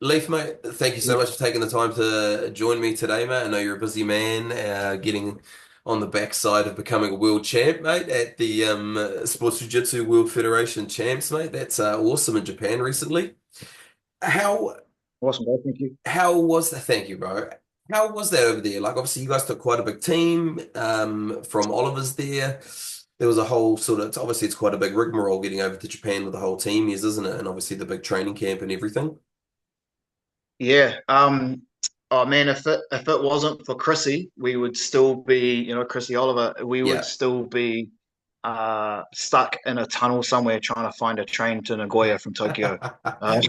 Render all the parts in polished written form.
Leif, mate, thank you so much for taking the time to join me today, mate. I know you're a busy man, getting on the backside of becoming a world champ, mate, at the Sports Jiu-Jitsu World Federation Champs, mate. That's awesome in Japan recently. How Awesome, bro. Thank you. how was that? Thank you, bro. How was that over there? Like, obviously, you guys took quite a big team from Oliver's there. There was a whole sort of, obviously, it's quite a big rigmarole getting over to Japan with the whole team, is, isn't it? And obviously, the big training camp and everything. Yeah. Oh man, if it wasn't for Chrissy, we would still be, Chrissy Oliver, we would Yeah. still be stuck in a tunnel somewhere trying to find a train to Nagoya from Tokyo. Uh,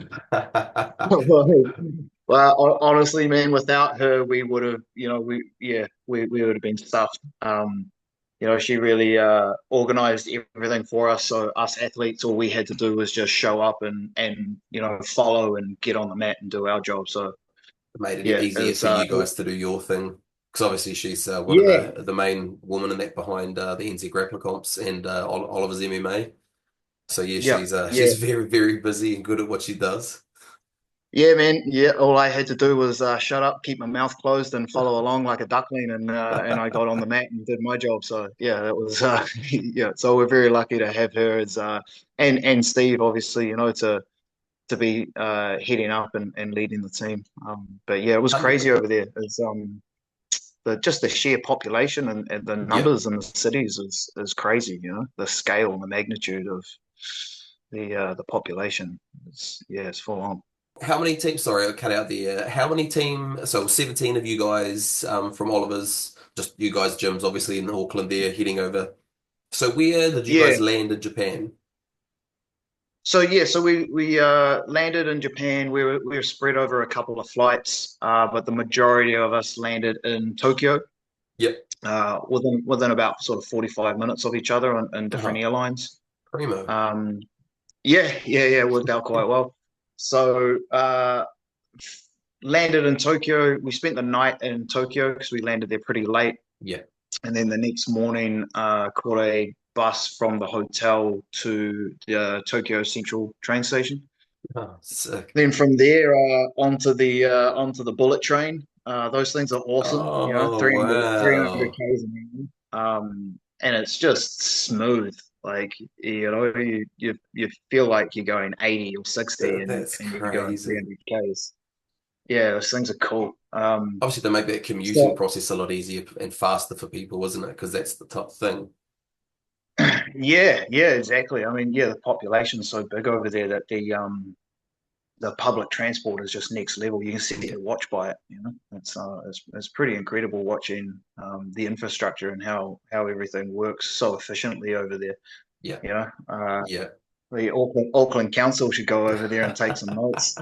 well, honestly, man, without her, we would have, we would have been stuffed. She really organized everything for us. So us athletes, all we had to do was just show up and follow and get on the mat and do our job. So Made it yeah, it easier was for you guys to do your thing. Because obviously she's one of yeah, the main women in that behind the NZ Grappler comps and Oliver's MMA. So yeah, yeah, she's yeah. very very busy and good at what she does. Yeah, man. Yeah, all I had to do was shut up, keep my mouth closed, and follow along like a duckling, and I got on the mat and did my job. So yeah, that was yeah. So we're very lucky to have her as and Steve, obviously, to be heading up and leading the team. But yeah, it was crazy 100%. over there. It's just the sheer population and the Yeah. numbers in the cities is crazy. The scale and the magnitude of the population. It's full on. How many teams? Sorry, I cut out the. How many team? So 17 of you guys from Oliver's, just you guys gyms, obviously in Auckland there, heading over. So where did you Yeah. guys land in Japan? So we landed in Japan. We were spread over a couple of flights, but the majority of us landed in Tokyo, Yep. within about sort of 45 minutes of each other on different Oh, airlines. primo. Um, yeah, it worked out quite well. So landed in Tokyo. We spent the night in Tokyo because we landed there pretty late. Yeah. And then the next morning, caught a bus from the hotel to the Tokyo Central train station. Oh, sick. Then from there, onto the bullet train. Those things are awesome. Oh 300 wow. k's an hour. And it's just smooth. Like you feel like you're going 80 or 60, and That's and you're going crazy. 300 k's. Yeah, those things are cool. Obviously, to make that commuting So process a lot easier and faster for people, isn't it? Because that's the top thing. yeah, exactly. I mean, yeah, the population's so big over there that the public transport is just next level. You can sit Yeah. there and watch by it. It's pretty incredible watching the infrastructure and how everything works so efficiently over there. Yeah. You know, Yeah. the Auckland Council should go over there and take some notes.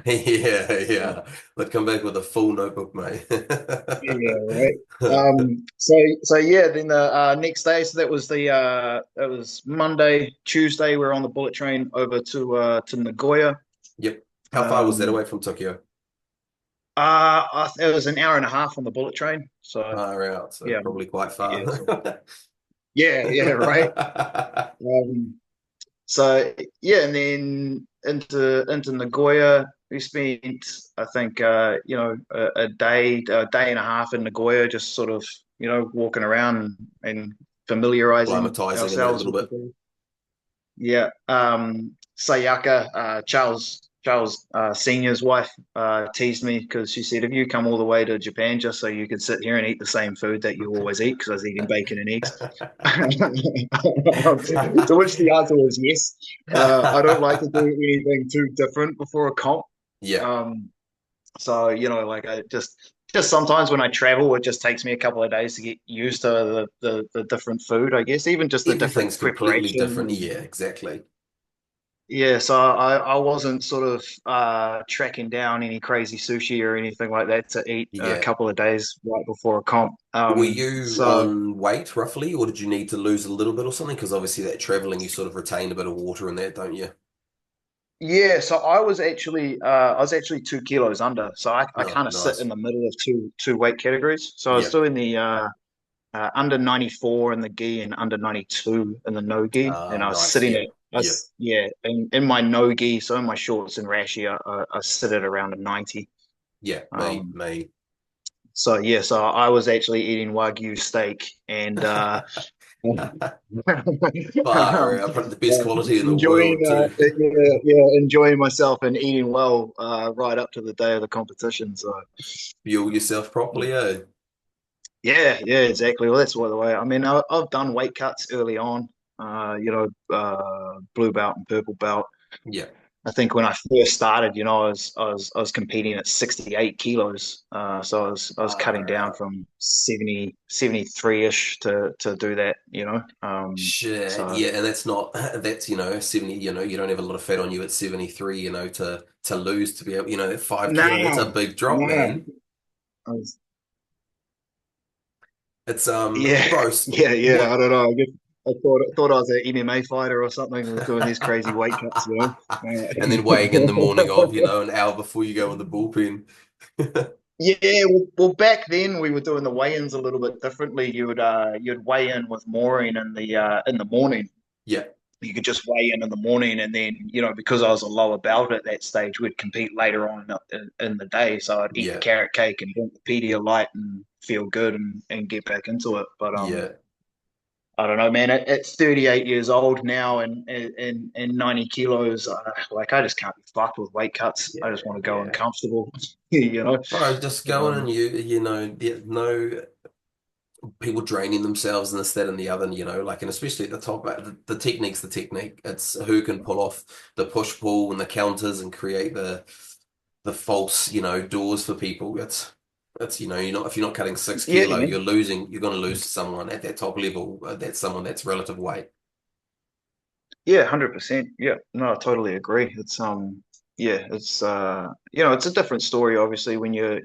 Yeah, yeah. But come back with a full notebook, mate. Yeah, right. So yeah, then the next day, so that was Monday, Tuesday, we were on the bullet train over to Nagoya. Yep. How far was that Um, away from Tokyo? it was an hour and a half on the bullet train. So Far out, so yeah, probably quite far. yeah, yeah, right. Um, so yeah, and then into Nagoya, we spent I think a day and a half in Nagoya, just sort of walking around and familiarizing Climatizing in that ourselves little with the bit. place. Yeah. Sayaka, Charles Senior's wife, teased me because she said, "Have you come all the way to Japan just so you could sit here and eat the same food that you always eat?" Because I was eating bacon and eggs. To which the answer was yes. I don't like to do anything too different before a comp. Yeah. Um, so like I just sometimes when I travel, it just takes me a couple of days to get used to the different food. I guess even just the Everything's different completely preparation different. and Yeah, exactly. yeah. So I wasn't sort of tracking down any crazy sushi or anything like that to eat a Yeah. couple of days right before a comp. Were you So on weight roughly, or did you need to lose a little bit or something? Because obviously that traveling, you sort of retain a bit of water in that, don't you? yeah, so I was actually 2 kilos under. So I No, kind of sit nice. in the middle of two weight categories. So I was Yeah. doing the under 94 in the gi and under 92 in the no gi, and I was Nice. sitting at Yep. Yeah, Yeah, in my no-gi, so in my shorts and rashi, I sit at around a 90. yeah, Um, me. so yeah, so I was actually eating Wagyu steak and Far out, probably the best yeah, quality in the enjoying world too. enjoying myself and eating well right up to the day of the competition. So Fuel yourself properly, eh? yeah, exactly. Well, that's what the way. I mean, I've done weight cuts early on. Blue belt and purple belt. Yeah. I think when I first started, I was competing at 68 kilos. So I was cutting Far down out. from 73-ish to do that, Shit, So yeah, and that's not that's 70, you don't have a lot of fat on you at 73, to lose to be able, that 5 kilo, that's a no, big drop, no. man. I was, It's yeah, bros, yeah. I what don't know. I guess I thought I was an MMA fighter or something. Was doing these crazy weight cuts, and then weighing in the morning of, Uh, an hour before you go in the bullpen. Yeah, well, back then we were doing the weigh-ins a little bit differently. You'd weigh in with Maureen in the morning. Yeah, You could just weigh in the morning, and then because I was a lower belt at that stage, we'd compete later on in the day. So I'd eat the yeah, carrot cake and drink the Pedialyte and feel good and get back into it. But yeah. I don't know, man. At 38 years old now and 90 kilos, like I just can't be fucked with weight cuts. I Yeah, just want to go yeah. uncomfortable, you know. Bro, just going and Um, no people draining themselves and this, that, and the other, like, and especially at the top, the technique's the technique. It's who can pull off the push pull and the counters and create the false, doors for people. It's you're not if you're not cutting six yeah, kilo, man. you're going to lose to someone at that top level. That's someone that's relative weight. Yeah, 100%. Yeah, no, I totally agree. Yeah, it's a different story, obviously, when your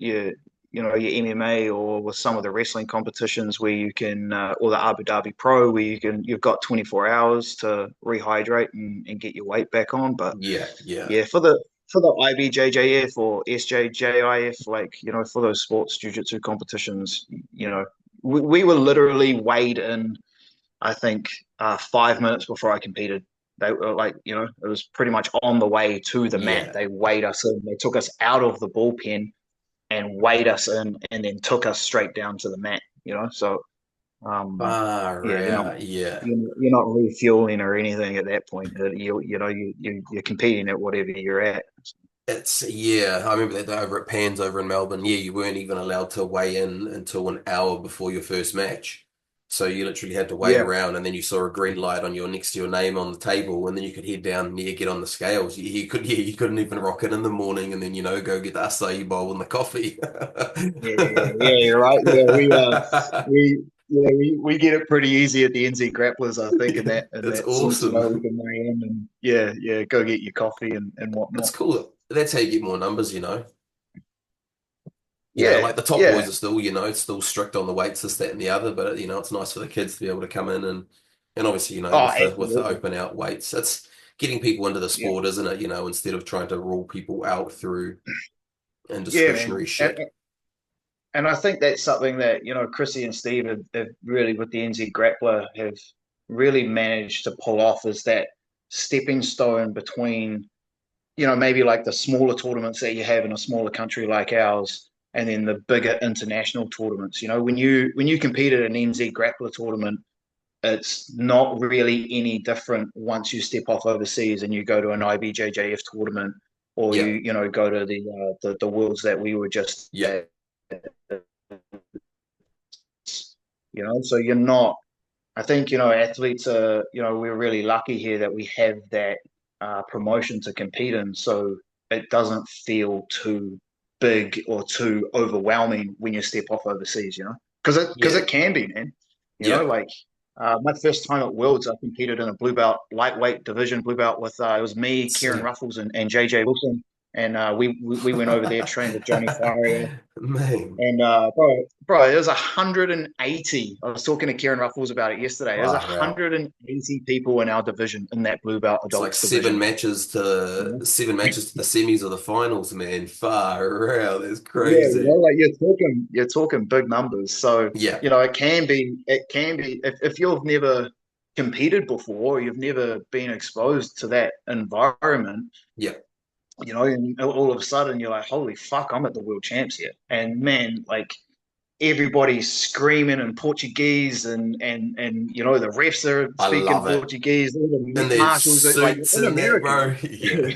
MMA or with some of the wrestling competitions where you can, or the Abu Dhabi Pro, where you've got 24 hours to rehydrate and get your weight back on. But Yeah, yeah, yeah, for the IBJJF or SJJIF, like, for those sports jiu-jitsu competitions, we were literally weighed in I think 5 minutes before I competed. They were like, it was pretty much on the way to the mat. yeah. They weighed us in. They took us out of the bullpen and weighed us in, and then took us straight down to the mat. So Far yeah, out, yeah. you're not refueling or anything at that point. You're competing at whatever you're at. Yeah, I remember that day over at Pans over in Melbourne. Yeah, you weren't even allowed to weigh in until an hour before your first match. So you literally had to wait Yeah, around and then you saw a green light on your next to your name on the table and then you could head down and get on the scales. You couldn't even rock it in the morning and then, go get the acai bowl and the coffee. yeah, you're right. Yeah, we get it pretty easy at the NZ Grapplers, I think, in Yeah, it's that sense. We awesome. can weigh in and yeah, go get your coffee and It's whatnot. cool. That's how you get more numbers. Yeah, Like the top yeah. boys are still, it's still strict on the weights, this, that, and the other. But it's nice for the kids to be able to come in and obviously, Oh, with the absolutely. open out weights, it's getting people into the Yeah, sport, isn't it? Instead of trying to rule people out through yeah, man. indiscretionary And, shit. and I think that's something that Chrissy and Steve have really, with the NZ Grappler, have really managed to pull off is that stepping stone between maybe like the smaller tournaments that you have in a smaller country like ours, and then the bigger international tournaments. When you compete at an NZ Grappler tournament, it's not really any different once you step off overseas and you go to an IBJJF tournament, or Yeah, go to the worlds that we were just yeah, at. So you're not. I think athletes are. We're really lucky here that we have that promotion to compete in, so it doesn't feel too big or too overwhelming when you step off overseas. Because it yeah, can be, man. yeah. Like my first time at Worlds, I competed in a blue belt lightweight division, blue belt with it was me, Kieran Sick. Ruffles, and JJ Wilson, and we went over there, trained with Johnny Farrier. Man, And bro, it was 180. I was talking to Kieran Ruffles about it yesterday. There's far out. 180 people in our division, in that blue belt It's like adults division. seven matches to the semis or the finals, man. Far out. That's Yeah, crazy. like you're talking big numbers. So, Yeah, it can be if you've never competed before, you've never been exposed to that environment, Yeah, and all of a sudden you're like, holy fuck, I'm at the world champs here. And man, like everybody's screaming in Portuguese and the refs are I speaking love it. Portuguese, all the And Met there's marshals are like suits in in that, America. bro. Yeah.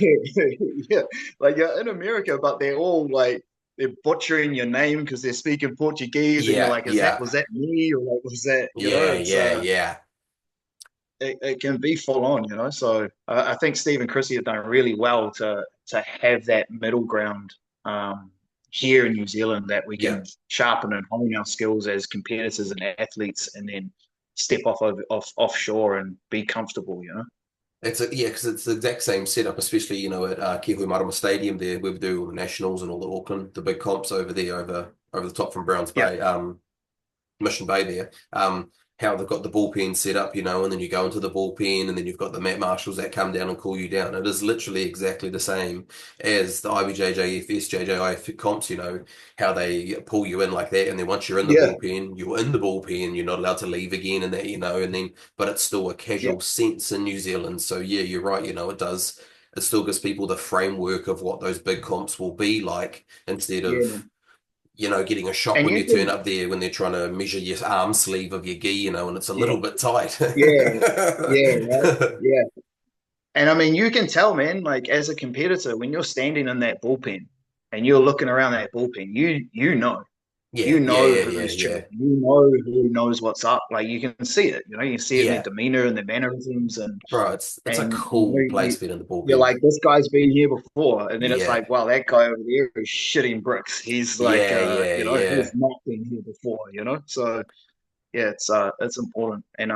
Yeah, like you're in America, but they're all like they're butchering your name because they're speaking Portuguese, and you're Yeah, like, yeah, was that me or like was that yeah, it's yeah, yeah, it can be full on. So I think Steve and Chrissy have done really well to have that middle ground here in New Zealand that we yeah. can sharpen and hone our skills as competitors and athletes, and then step offshore and be comfortable. Yeah, because it's the exact same setup, especially at Kiwi Marama Stadium there, where we do all the nationals and all the Auckland, the big comps over there, over the top from Browns Yeah, Bay. Mission Bay there, how they've got the bullpen set up, and then you go into the bullpen, and then you've got the Met Marshals that come down and cool you down. It is literally exactly the same as the IBJJF, SJJIF comps, how they pull you in like that, and then once you're in the yeah, bullpen, you're in the bullpen, you're not allowed to leave again, and that, and then, but it's still a yeah, casual sense in New Zealand. So yeah, you're right, it does. It still gives people the framework of what those big comps will be like instead yeah, of man. getting a shock And when you you turn can, up there when they're trying to measure your arm sleeve of your gi, and it's a yeah, little bit tight. yeah, yeah, right, yeah. And I mean, you can tell, man, like as a competitor, when you're standing in that bullpen and you're looking around that bullpen, you know. Yeah, You yeah, know yeah, yeah, who's chilling. yeah. You know who knows what's up. Like you can see it. You can see it in their Yeah, demeanor and their mannerisms, and bro, it's a and cool place being in the you're bullpen. like, this guy's been here before, and then it's Yeah, like, wow, that guy over there is shitting bricks. He's like, yeah, yeah, he's yeah, not been here before. So yeah, it's important, and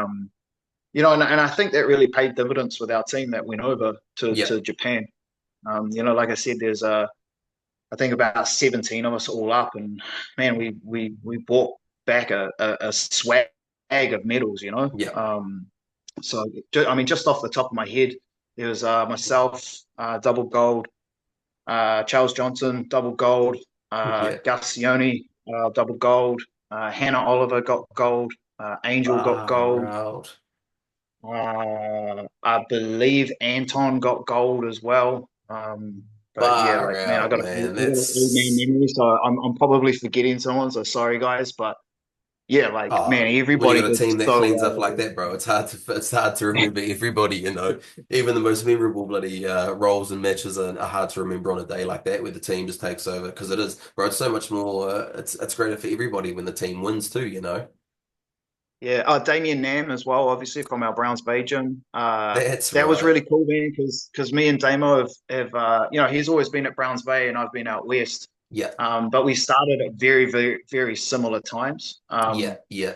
I think that really paid dividends with our team that went over to yeah, to Japan. Like I said, there's I think about 17 of us all up, and man, we brought back a swag of medals. yeah, I mean, just off the top of my head, there was myself, double gold, Charles Johnson, double gold, yeah. Gus Sione, double gold, Hannah Oliver got gold, Angel got Far gold. out. I believe Anton got gold as well. But yeah, Far like man, I out, got a man. old man That's memory, so I'm probably forgetting someone. So sorry, guys, but yeah, like man, when you everybody got a did team that so cleans up well. like that, bro, it's hard to remember everybody. Even the most memorable bloody roles and matches are hard to remember on a day like that where the team just takes over because it is, bro. It's so much more. It's greater for everybody when the team wins too. Yeah, Damien Nam as well, obviously from our Browns Bay gym. That's That was right. really cool, man, because me and Damo have he's always been at Browns Bay and I've been out west. Yeah, But we started at very, very, very similar times. yeah, yeah,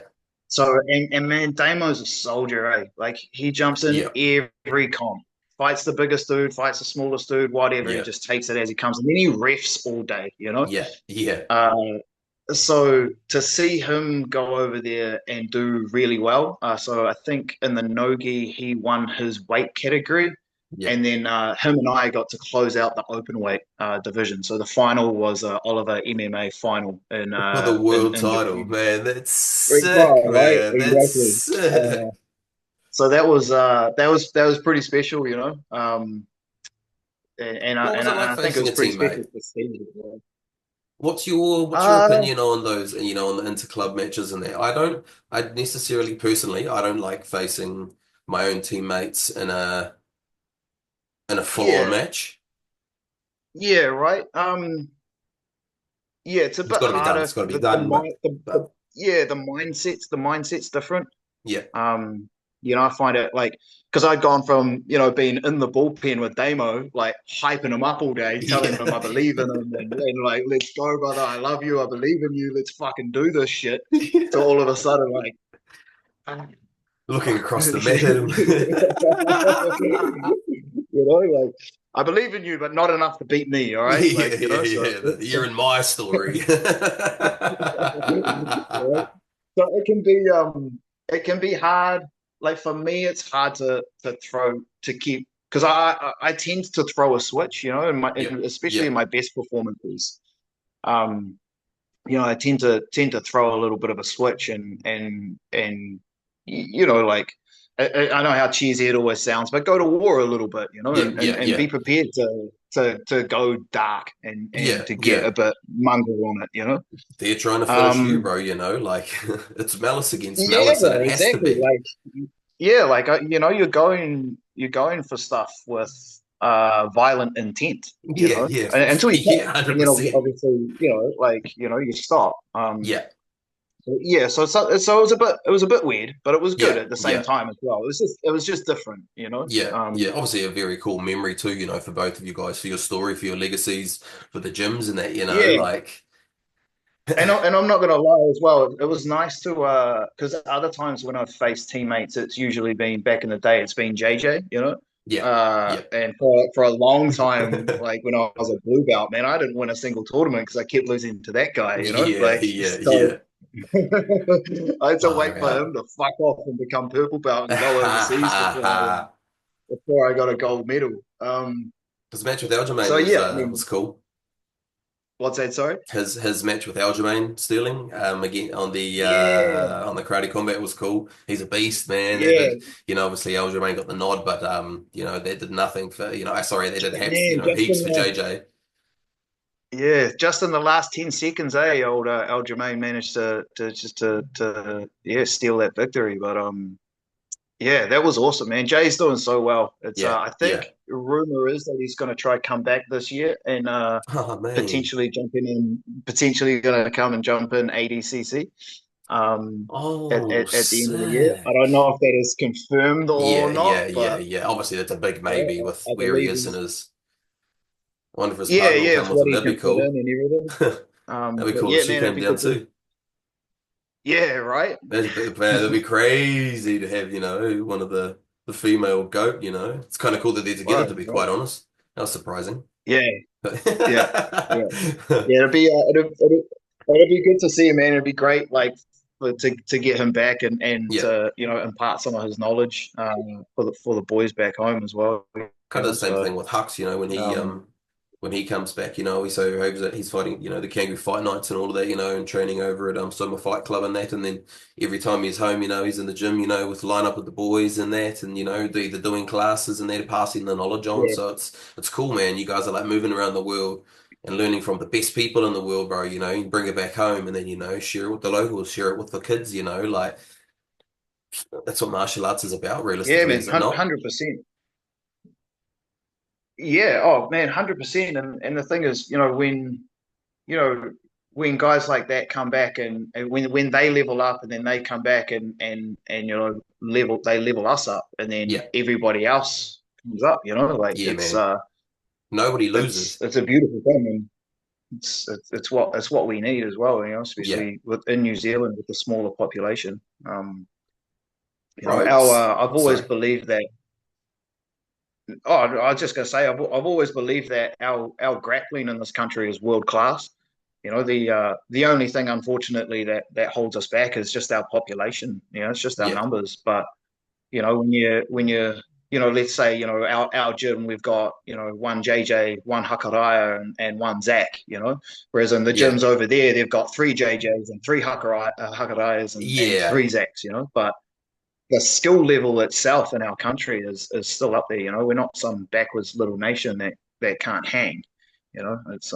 So man, Damo's a soldier, eh? Like he jumps in yeah, every comp, fights the biggest dude, fights the smallest dude, whatever. He yeah, just takes it as he comes, and then he refs all day. yeah, yeah, Uh, so to see him go over there and do really well, so I think in the Nogi he won his weight category, yeah. and then him and I got to close out the open weight division. So the final was Oliver MMA final in For the world in title, Japan. man. That's Great sick, car, right? man. That's Exactly. sick. So that was pretty special. What was it like I think it facing was a pretty special teammate? to see as well. What's your Uh, opinion on those, on the inter-club matches and that? I necessarily personally, I don't like facing my own teammates in a full-on yeah, match. yeah, right. Yeah, it's a It's bit got to be done. harder. It's got to be The done, mind, but yeah, the mindset's different. yeah, Um, I find it like because I'd gone from being in the bullpen with Damo, like hyping him up all day, telling him yeah, I believe in him, and like let's go, brother, I love you, I believe in you, let's fucking do this shit. To yeah. all of a sudden, like, Looking across the mat at him. you like I believe in you, but not enough to beat me. All right, Yeah, yeah, so yeah. You're in my story. right? So it can be hard. Like for me, it's hard to keep because I tend to throw a switch, Yeah, especially yeah, in my best performances. Um, I tend to throw a little bit of a switch and like I know how cheesy it always sounds, but go to war a little bit, Yeah, and yeah, be prepared to go dark and yeah, to get yeah. a bit mongrel on it. They're trying to finish you, Um, bro, like it's malice against yeah, malice, and it bro, has to exactly. be. Yeah, like you're going for stuff with violent intent, Yeah, yeah, until you yeah, can't, and then 100%. obviously, you stop. Yeah, Yeah, so it was a bit weird, but it was good yeah, at the same yeah, time as well. It was just different. yeah, yeah. Obviously, a very cool memory too, for both of you guys, for your story, for your legacies, for the gyms and that, Yeah, like, and I'm not gonna lie as well. It was nice to because other times when I've faced teammates, it's usually been back in the day. It's been JJ, yeah, yeah, and for a long time, like when I was a blue belt, man, I didn't win a single tournament because I kept losing to that guy. yeah, Like yeah, so. yeah. I had to wait Far for him out. to fuck off and become purple belt and go overseas before I got a gold medal. His match with Aljamain So was yeah, I uh mean, was cool. what's that? Sorry. His match with Aljamain Sterling, again Yeah, on the karate combat was cool. He's a beast, man. They yeah, did, obviously Aljamain got the nod, but that did nothing for, sorry, they didn't have, man, just heaps in for the JJ. just in the last 10 seconds, old Al Jermaine managed to yeah steal that victory. But yeah, that was awesome, man. Jay's doing so well. It's Yeah, I yeah. think rumor is that he's going to try come back this year and Oh man. potentially going to come and jump in ADCC um Oh, at the end of the year. I don't sick. know if that is confirmed or Yeah, not, yeah, yeah, but yeah. Obviously, that's a big yeah, maybe with I where he believe is and he's his. I wonder if his yeah, partner will yeah, come it's with what him. he That'd be can fit cool. in and everything. That'd be But cool if yeah, she man, it'd came be down good to too. yeah, right. That'd be crazy to have, one of the female goat, It's kind of cool that they're together, Right, to be right. quite honest. That was surprising. Yeah, But yeah, yeah. Yeah, it'll be good to see him, man. It'd be great, like to get him back and yeah, to impart some of his knowledge for the boys back home as well. kind of the same So thing with Hux, um, when he comes back, he so hopes that he's fighting, the Kangaroo Fight Nights and all of that, and training over at Summer Fight Club and that, and then every time he's home, he's in the gym, with line up with the boys and that, and either doing classes and they're passing the knowledge on. yeah, So it's cool, man. You guys are like moving around the world and learning from the best people in the world, bro. You bring it back home and then share it with the locals, share it with the kids. Like that's what martial arts is about, yeah, realistically, man, is it not? 100%. Yeah, oh man, 100%. And the thing is, you know, when guys like that come back and when they level up and then they come back and level us up and then Yeah, everybody else comes up, like yeah, man. Nobody it's loses. it's a beautiful thing and it's what we need as well, Yeah, especially within New Zealand with the smaller population. bro. I've always Sorry. believed that. Oh, I was just gonna say I've always believed that our grappling in this country is world class. The only thing unfortunately that holds us back is just our population. It's just our Yeah, numbers. But when you let's say our gym we've got one JJ, one Hakaraya, and one Zach. Whereas in the yeah, gyms over there they've got three JJs and three Hakarayas and yeah. three Zachs. But the skill level itself in our country is still up there. We're not some backwards little nation that can't hang. It's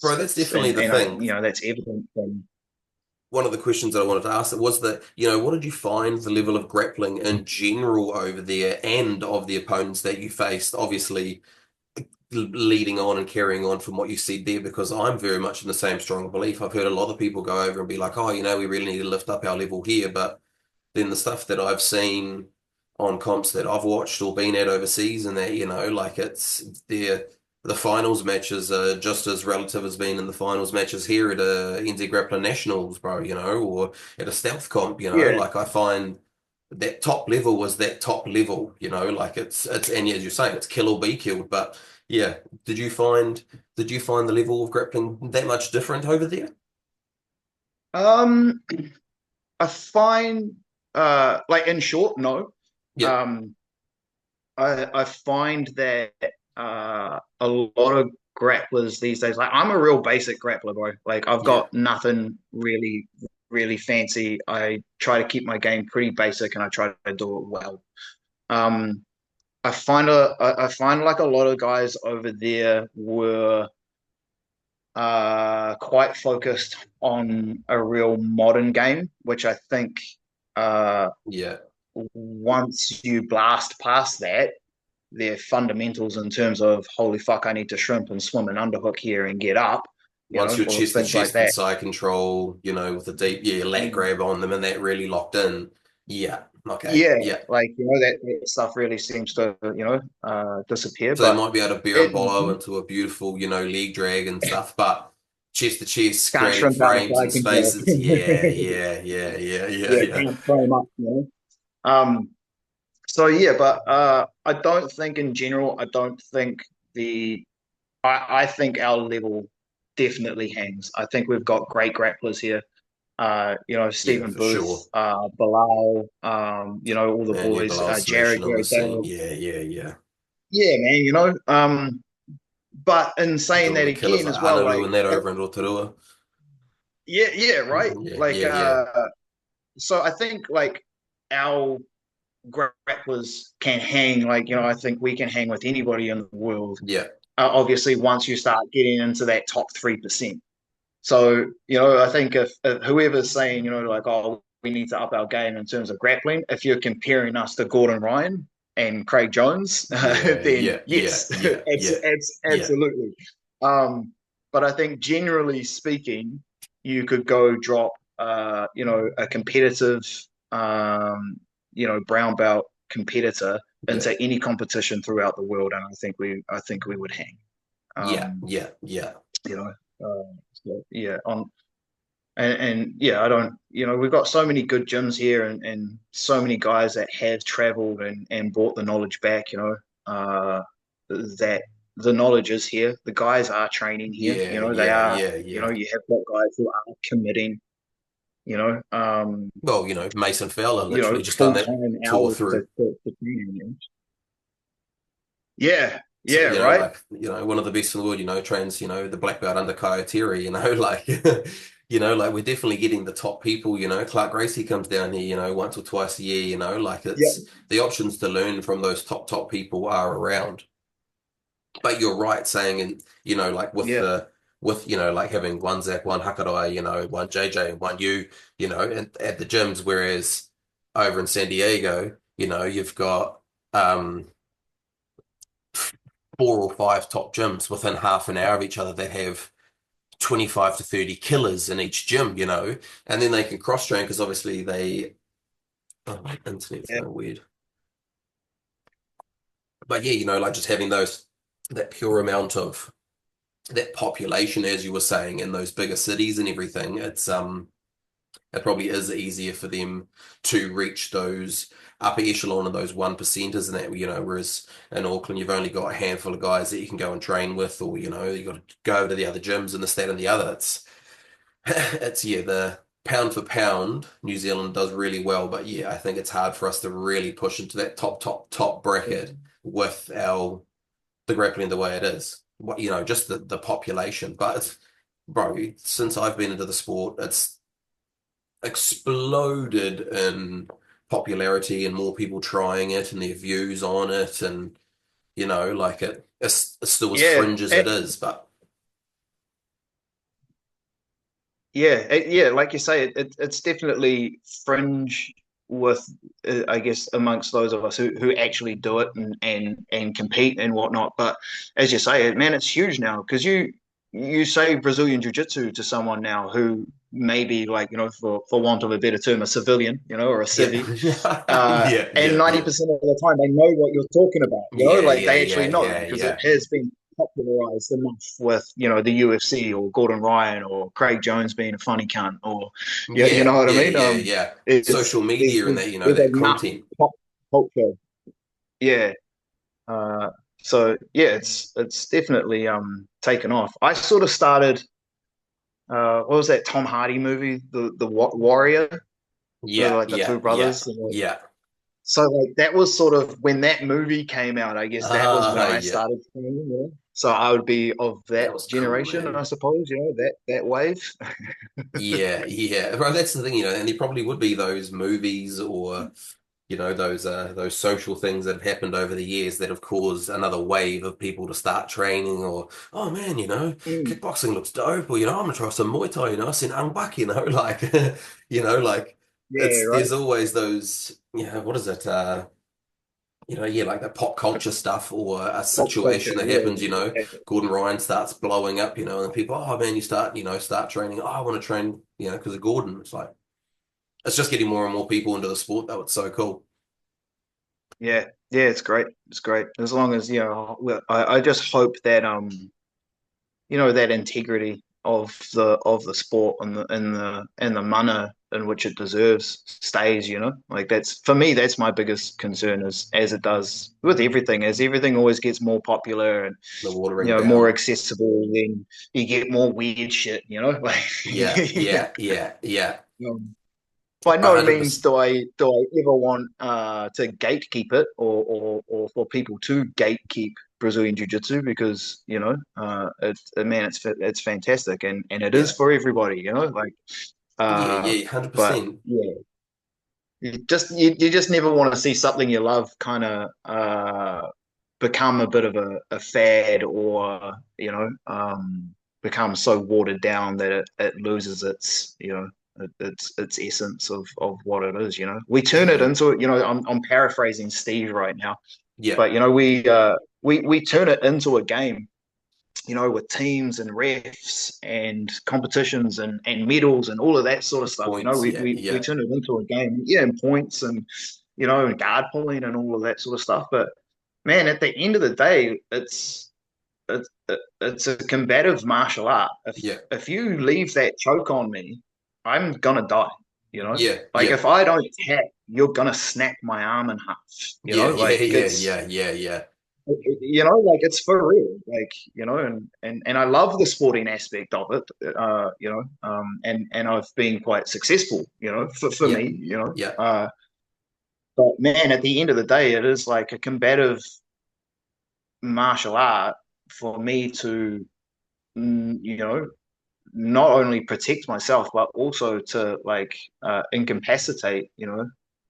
Bro, that's it's definitely the and I thing. that's evident from One of the questions that I wanted to ask was that, what did you find the level of grappling in general over there and of the opponents that you faced? Obviously, leading on and carrying on from what you said there, because I'm very much in the same strong belief. I've heard a lot of people go over and be like, oh, we really need to lift up our level here. But then the stuff that I've seen on comps that I've watched or been at overseas and that, like the finals matches are just as relative as being in the finals matches here at a NZ Grappler Nationals, bro, or at a stealth comp, yeah. like I find that top level was that top level, like it's and as you're saying, it's kill or be killed. But yeah, did you find did you find the level of grappling that much different over there? Um, I find like in short, no. Yeah, Um, I find that a lot of grapplers these days, like I'm a real basic grappler, bro. Like I've yeah, got nothing really really fancy. I try to keep my game pretty basic, and I try to do it well. Um, I find like a lot of guys over there were quite focused on a real modern game, which I think uh, Yeah. once you blast past that, their fundamentals in terms of holy fuck, I need to shrimp and swim an underhook here and get up, Once you're or chest to things like chest with that. side control, with the deep, lat Mm. grab on them and that really locked in. Yeah. Okay. Yeah, Yeah. like that stuff really seems to disappear. So they But might be able to bear it and bolo into a beautiful, leg drag and stuff, but chest to chest, can't creating shrimp out of frames and side control. spaces. Yeah. Yeah. Yeah. Yeah. Yeah. Yeah, Yeah. can't frame up. So yeah, but I don't think in general, I don't think the I think our level definitely hangs. I think we've got great grapplers here. Yeah, Stephen for Booth, sure. Bilal, all the And yeah, boys, Bilal's Jared, smashing on the Jared scene. Dale. Yeah. Yeah. Yeah. Yeah, man, but in You got saying all that the killers again like as well, Anaru like and that over in Rotorua. yeah, yeah, right. Yeah. Like Yeah. Yeah. so I think like our grapplers can hang, like, I think we can hang with anybody in the world. Yeah. Obviously, once you start getting into that top 3%. So, I think if whoever's saying, like, oh, we need to up our game in terms of grappling, if you're comparing us to Gordon Ryan and Craig Jones, Yeah. then Yeah. Yeah. yes, Yeah. Yeah. Yeah. absolutely. But I think generally speaking, you could go drop, a competitive, brown belt competitor Yeah. into any competition throughout the world, and I think we would hang. Yeah. Um, Yeah. Yeah. you know, so, yeah, and yeah, I don't, we've got so many good gyms here, and so many guys that have traveled and brought the knowledge back, that the knowledge is here. The guys are training here, Yeah. they Yeah. are, Yeah. Yeah. you have got guys who are committing, you know, um, Well, Mason Fowler literally just done full that time tour hours through. to training. Yeah, So, yeah, right. like, one of the best in the world, trains, the black belt under Coyote, like, like we're definitely getting the top people, Clark Gracie comes down here, once or twice a year, like Yeah, it's the options to learn from those top people are around. But you're right saying, and, like yeah, like having one Zach, one Hakarai, one JJ, and one you, at the gyms, whereas over in San Diego, you've got, um, 4 or 5 top gyms within half an hour of each other that have 25 to 30 killers in each gym, and then they can cross train because obviously oh, my internet's yeah, going weird. But yeah, like just having that pure amount of that population, as you were saying, in those bigger cities and everything, it probably is easier for them to reach those upper echelon of those 1%ers and that, whereas in Auckland, you've only got a handful of guys that you can go and train with, or, you got to go to the other gyms and this, that, and the other. Yeah, the pound for pound, New Zealand does really well, but yeah, I think it's hard for us to really push into that top bracket with the grappling the way it is. What, just the population. But, bro, since I've been into the sport, it's exploded in popularity and more people trying it and their views on it, and like it's still as yeah. fringe as it is, but Yeah, like you say, it's definitely fringe with, I guess, amongst those of us who actually do it and compete and whatnot. But as you say, man, it's huge now because you say Brazilian Jiu-Jitsu to someone now who may be like, for want of a better term, a civilian, or a yeah. civvy, Yeah, and yeah, yeah, 90% of the time they know what you're talking about, yeah, like yeah, they yeah, actually know yeah, because it yeah, has been popularized enough with, the UFC or Gordon Ryan or Craig Jones being a funny cunt or, yeah, you know yeah, what I yeah, mean? yeah, yeah. It's Social media and that, there's that enough content. pop culture. Yeah. Uh, so yeah, it's definitely taken off. I sort of started what was that Tom Hardy movie, the Warrior, Yeah, like the yeah, two yeah, brothers. yeah. So like that was sort of when that movie came out. I guess that was when I Yeah. started training. So I would be of that That was cool, generation, man. I suppose, that wave. Yeah, yeah, bro. That's the thing, and there probably would be those movies or those social things that have happened over the years that have caused another wave of people to start training or oh man, Mm, kickboxing looks dope or I'm gonna try some Muay Thai, I seen Ang Bak, like like yeah, it's right. there's always those what is it yeah, like that pop culture stuff or a Pop situation culture, that yeah, happens, exactly. Gordon Ryan starts blowing up, and then people, oh man, you start training. Oh, I want to train, because of Gordon. It's like it's just getting more and more people into the sport, though. It's so cool. Yeah, yeah, it's great. It's great. As long as, well, I just hope that that integrity of the sport and the mana in which it deserves stays, like that's for me, that's my biggest concern is as it does with everything, as everything always gets more popular and The watering more down. accessible, then you get more weird shit, like Yeah, yeah, yeah, yeah. by A no hundred means percent. do I ever want to gatekeep it or for people to gatekeep Brazilian Jiu-Jitsu because man, it's fantastic and it is Yeah, for everybody, like yeah, uh yeah, hundred but percent. yeah, you just never want to see something you love kind of become a bit of a fad or become so watered down that it loses its essence of what it is. We turn it Yeah, into I'm paraphrasing Steve right now, yeah. but we turn it into a game, with teams and refs and competitions and medals and all of that sort of stuff. Points. We, Yeah, we yeah, turn it into a game, yeah, and points and and guard pulling and all of that sort of stuff. But man, at the end of the day, it's a combative martial art. yeah, If you leave that choke on me, I'm gonna die. yeah, Like yeah, if I don't tap, you're gonna snap my arm in half. yeah, yeah, Like yeah, it's yeah, yeah, yeah, like it's for real, like and I love the sporting aspect of it, and I've been quite successful, for yeah, me, yeah, but man, at the end of the day, it is like a combative martial art for me to not only protect myself but also to like incapacitate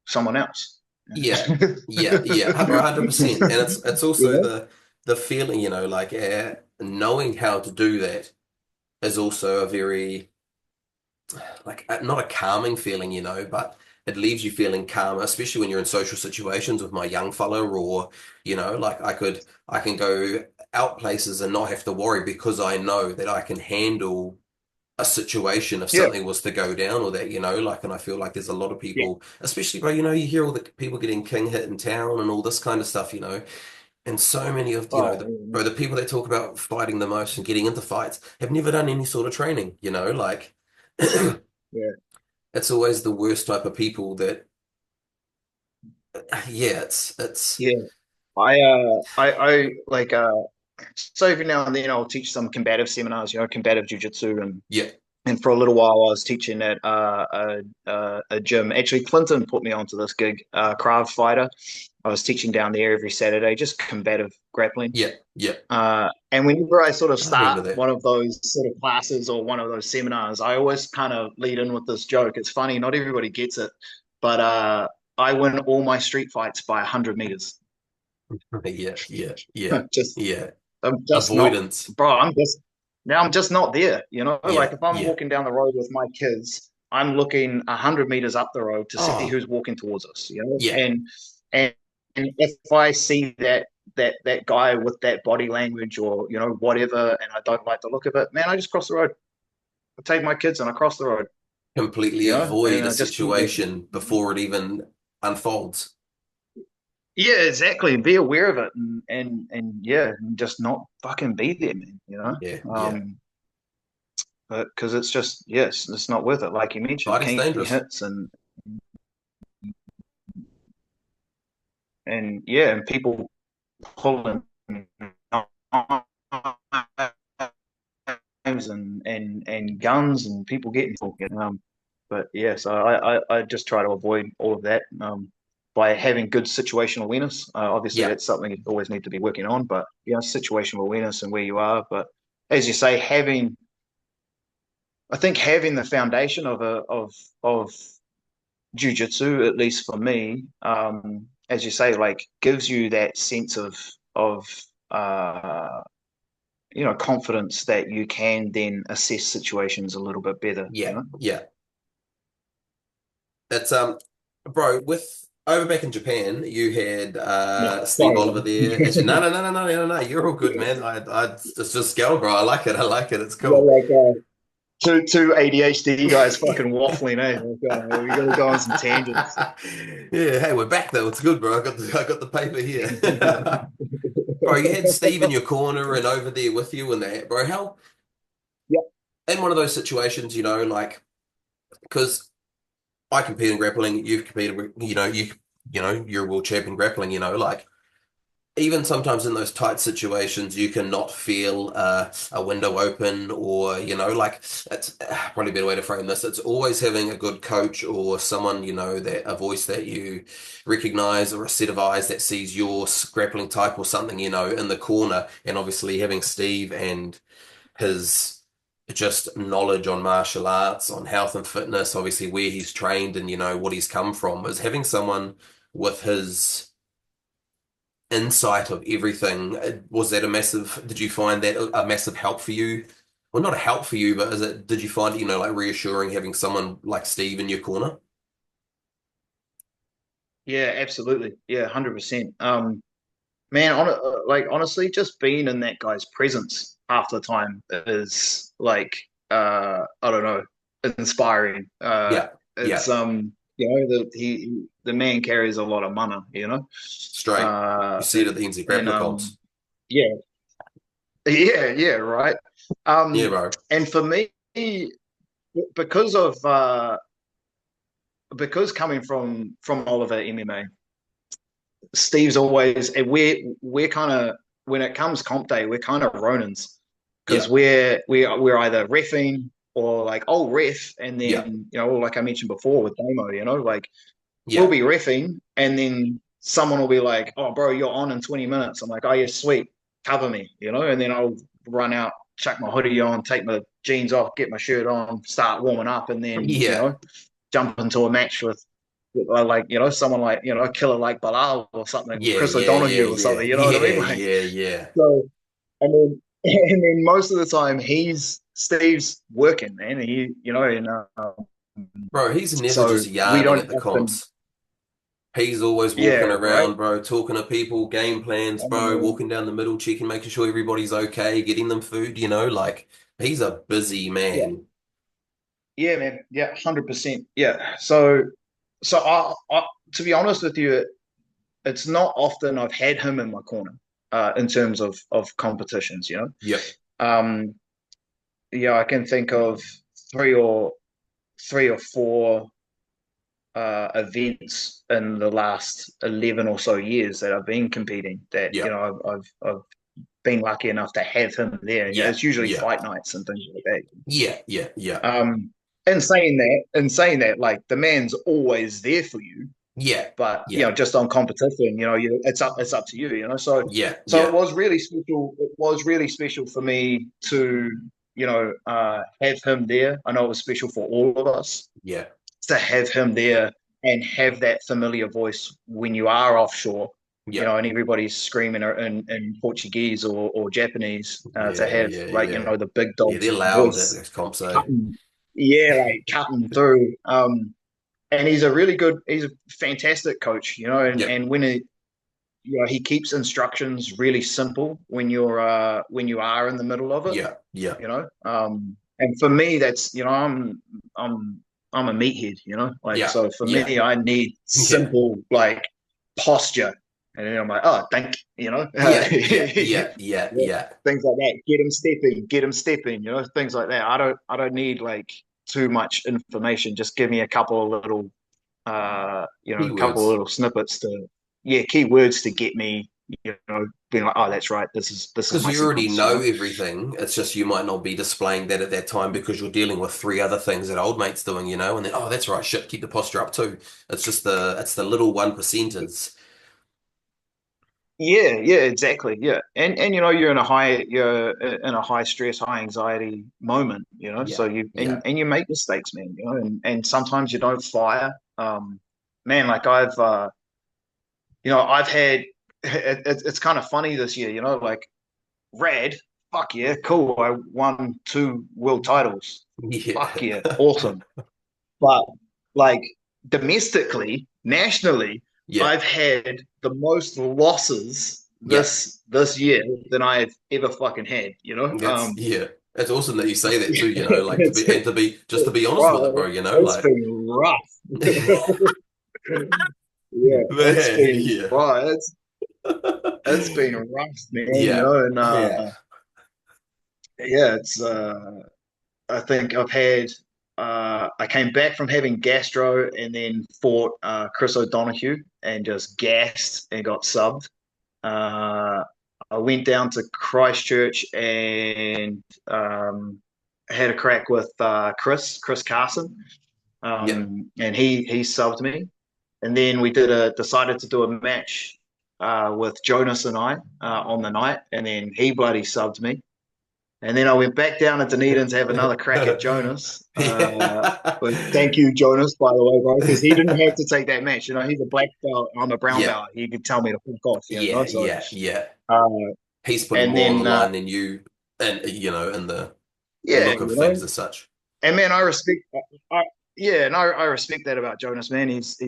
someone else. yeah, yeah, yeah, bro, 100%. And it's also Yeah. the feeling, like knowing how to do that is also a very like not a calming feeling, but it leaves you feeling calm, especially when you're in social situations with my young fella, or like I can go out places and not have to worry because I know that I can handle a situation if Yeah. something was to go down or that, like, and I feel like there's a lot of Yeah. people, especially, bro, you hear all the people getting king hit in town and all this kind of stuff, and so many of, Oh, bro, the people that talk about fighting the most and getting into fights have never done any sort of training, like yeah. it's always the worst type of people that, yeah, it's, Yeah. I like so every now and then I'll teach some combative seminars, combative jujitsu, yeah, and for a little while I was teaching at a gym. Actually, Clinton put me onto this gig, Krav Fighter. I was teaching down there every Saturday, just combative grappling. yeah, yeah. And whenever I sort of I start remember that. one of those sort of classes or one of those seminars, I always kind of lead in with this joke. It's funny, not everybody gets it, but I win all my street fights by 100 meters. Yeah, yeah, yeah, just yeah. I'm just not, Avoidance. bro. I'm just not there. Yeah, Like if I'm yeah. walking down the road with my kids, I'm looking 100 meters up the road to see Oh, who's walking towards us. yeah, And and if I see that guy with that body language or whatever, and I don't like the look of it, man, I just cross the road. I take my kids and I cross the road. completely And avoid a I just keep walking. situation before it even unfolds. Yeah, exactly. Be aware of it and yeah, and just not fucking be there, man. Yeah, yeah. Um, but because it's just yes, it's not worth it. Like you mentioned, Fighting's keen dangerous. hits and yeah, and people pulling knives and guns and people getting but yeah, so I just try to avoid all of that. by having good situational awareness. Obviously, Yeah, that's something you always need to be working on, but situational awareness and where you are. But as you say, I think having the foundation of jujitsu, at least for me, as you say, like gives you that sense of uh, confidence that you can then assess situations a little bit better. yeah, yeah. It's bro, with over back in Japan, you had Yeah, Steve sorry, Oliver man. there. As you, no, no, no, no, no, no, no, you're all good, man. It's just skill, bro. I like it. I like it. It's Yeah, cool. like two ADHD guys fucking waffling, eh? We got to go on some tangents. Yeah, hey, we're back though. It's good, bro. I got the paper here. Bro, you had Steve in your corner and over there with you and that, bro. How Yeah, in one of those situations, like because I compete in grappling, you've competed, you're a world champion grappling, like even sometimes in those tight situations, you can not feel a window open, or like it's probably a better way to frame this. It's always having a good coach or someone, that a voice that you recognize, or a set of eyes that sees your grappling type or something, in the corner, and obviously having Steve and his just knowledge on martial arts, on health and fitness, obviously where he's trained and what he's come from, is having someone with his insight of everything. Was that a massive, did you find that a massive help for you? Well, not a help for you, but did you find it, like reassuring having someone like Steve in your corner? yeah, absolutely. Yeah, 100%. Man, like honestly, just being in that guy's presence half the time is like I don't know, inspiring. Yeah, It's yeah, the man carries a lot of mana, straight. You see it at the NZ and Grappler comps. yeah, yeah, right. Yeah, Um, bro. and for me, because of because coming from Oliver MMA, Steve's always and we're kind of when it comes comp day, we're kind of Ronins because Yeah, we're either refing or like ref, and yeah, then like I mentioned before with Damo, like we'll yeah, be refing, and then someone will be like, "Oh, bro, you're on in 20 minutes." I'm like, "Oh yeah, sweet, cover me," and then I'll run out, chuck my hoodie on, take my jeans off, get my shirt on, start warming up, and then yeah, jump into a match with like someone like a killer like Bilal or something, or yeah, Chris yeah, yeah, O'Donoghue or yeah, something. You know what I yeah, mean? Like yeah, yeah. so, and then and then most of the time Steve's working, man. He and Bro, he's never so just we yarning don't at the often. comps. He's always walking Yeah, right. around, bro, talking to people, game plans, bro, Um, walking down the middle, checking, making sure everybody's okay, getting them food, like he's a busy yeah, man. yeah, man. Yeah, 100%. Yeah. So to be honest with you, it's not often I've had him in my corner in terms of competitions. Yep, Um, yeah, I can think of three or three or four events in the last 11 or so years that I've been competing that yep, I've been lucky enough to have him there. yeah, It's usually yeah, fight nights and things like that. yeah, yeah, yeah, In saying that, like the man's always there for you, yeah, but yeah, just on competition, it's up to you, yeah, So yeah, it was really special. It was really special for me to have him there. I know it was special for all of us yeah, to have him there and have that familiar voice when you are offshore, yeah, and everybody's screaming in Portuguese or Japanese, to yeah, have yeah, like yeah. the big Yeah, dog's they're loud at voice those comps, eh? cutting, yeah, like cutting through. And he's a fantastic coach, Yep, and when he keeps instructions really simple when you are in the middle of it, yeah, yeah, and for me that's I'm I'm a meathead, like yeah, so for yeah, me I need yeah, simple like posture, and then I'm like, oh, thank yeah, yeah, yeah, yeah, yeah, yeah. things like that, get him stepping, things like that. I don't need like too much information, just give me a couple of little a couple of Keywords. little snippets to, yeah, keywords to get me being like, oh, that's right, this is Because my you already sequence, know everything. It's just you might not be displaying that at that time because you're dealing with three other things that old mate's doing, and then, oh, that's right, shit, keep the posture up too. It's the little one percenters. Yeah, yeah, exactly. Yeah. And you're in a high stress, high anxiety moment, Yeah, so yeah, you make mistakes, man, and sometimes you don't fire. Man, like I've had it's kind of funny this year, like rad, fuck yeah, cool. I won two world titles. Fuck yeah, yeah, awesome. But like domestically, nationally, yeah, I've had the most losses yeah. this year than I've ever fucking had. That's yeah. It's awesome that you say that too, like It's, to be honest with it, bro, bro, it's like been rough. Yeah, it's man, been yeah, bro, it's been rough, man. yeah, And yeah, yeah, it's I think I came back from having gastro and then fought Chris O'Donoghue and just gassed and got subbed. Uh, I went down to Christchurch and had a crack with Chris Carson, yeah. and he subbed me. And then we decided to do a match with Jonas and I on the night, and then he bloody subbed me. And then I went back down to Dunedin to have another crack at Jonas. But thank you, Jonas, by the way, bro, because he didn't have to take that match. He's a black belt, I'm a brown Yeah, belt. He could tell me to fuck off, yeah, So, yeah, yeah. uh, He's putting and more on the then, line than you, and in the yeah, look of things as such. and man, I respect, yeah, and I respect that about Jonas, man. He's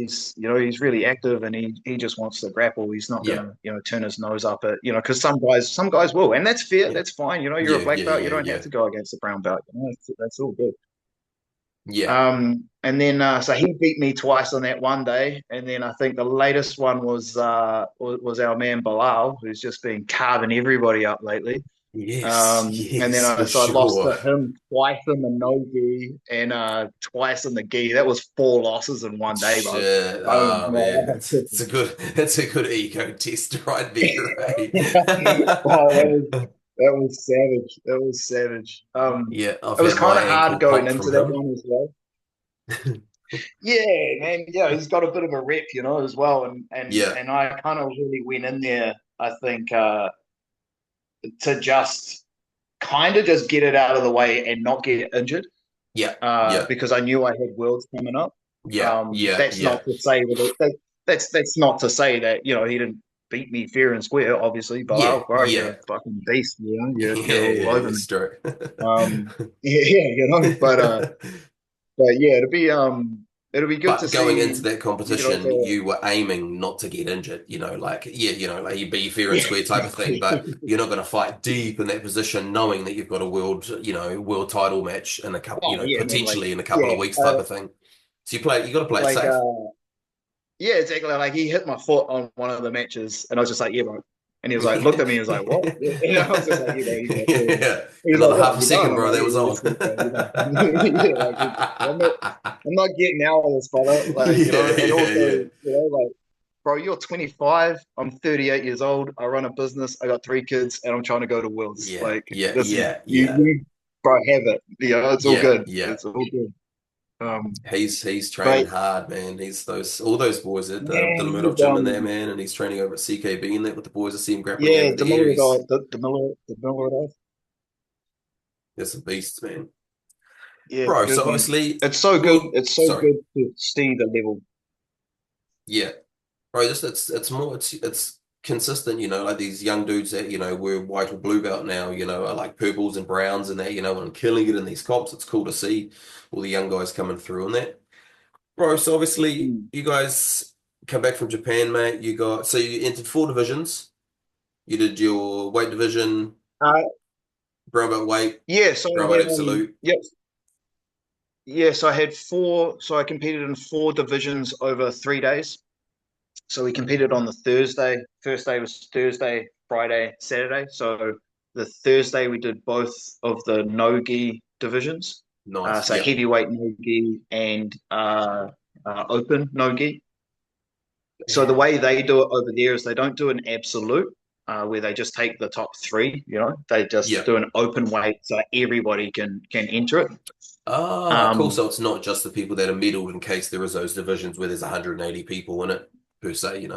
really active and he just wants to grapple. He's not Yeah, gonna, turn his nose up at, because some guys will, and that's fair, yeah, that's fine. You're a yeah, black yeah, belt, you yeah, don't have yeah, to go against a brown belt. That's all good. yeah, And then so he beat me twice on that one day, and then I think the latest one was our man Bilal, who's just been carving everybody up lately. yes, And then yes, for I lost sure. to him twice in the no gi and twice in the gi. That was four losses in one day, bro. Shit. I don't Oh man, know. it's a good ego test right there, right? Wow, that was savage. That was savage. Yeah, I've It was had kind my of hard ankle going popped into from that him. one as well. Yeah, man. Yeah, he's got a bit of a rep, as well. Yeah, And I kind of really went in there, I think, to just get it out of the way and not get injured, yeah, yeah, because I knew I had worlds coming up. yeah, yeah, That's yeah, not to say that's not to say that he didn't beat me fair and square. Obviously, but yeah, oh, bro, you're yeah, a fucking beast. You're yeah, all yeah, over yeah, me. straight. Yeah, but yeah, it'll be good to But going into see, that competition, the you were aiming not to get injured, like, yeah, like you be fair and yeah. square type of thing, but you're not going to fight deep in that position knowing that you've got a world title match in a couple, Oh yeah, man, like potentially in a couple yeah, of weeks type of thing. So you got to play it like safe. yeah, exactly. Like he hit my foot on one of the matches, and I was just like, yeah, bro. And he was like, looked at me, and was like, what? I was just like, yeah. Yeah. He was like, Another what half have a you done? second, I'm bro. like, That was yeah, on. this week, yeah, like I'm not getting out of this, fella. Like, and Yeah, also, yeah, like, bro, you're 25. I'm 38 years old. I run a business. I got three kids, and I'm trying to go to Worlds. yeah, Like, yeah, this is yeah, you, yeah, you, bro, have it. It's all yeah, good. yeah. It's all good. He's training But hard, man. He's those all those boys at the man, Murdoch gym in there, man, and he's training over at CKB and that with the boys. I see him grappling yeah, over there. He's The Miller, there's some beasts, man. yeah, Bro, good so man. obviously, It's so good. well, It's so sorry, good to see the level. yeah, bro, just it's more it's consistent, like these young dudes that we're white or blue belt now, are like purples and browns and that, and killing it in these comps. It's cool to see all the young guys coming through on that. Bro, so obviously Mm. you guys come back from Japan, mate. So you entered four divisions. You did your weight division, Uh, brown belt weight, yeah. So brown I belt had absolute. yep. Yeah. So I had four. So I competed in four divisions over 3 days. So we competed on the Thursday. First day was Thursday, Friday, Saturday. So the Thursday we did both of the no gi divisions. Nice. So Yep. heavyweight no gi and open no gi. So the way they do it over there is they don't do an absolute, where they just take the top three. They just Yeah. do an open weight so everybody can enter it. Ah, cool. Um, So it's not just the people that are medaled in case there is those divisions where there's 180 people in it, per se.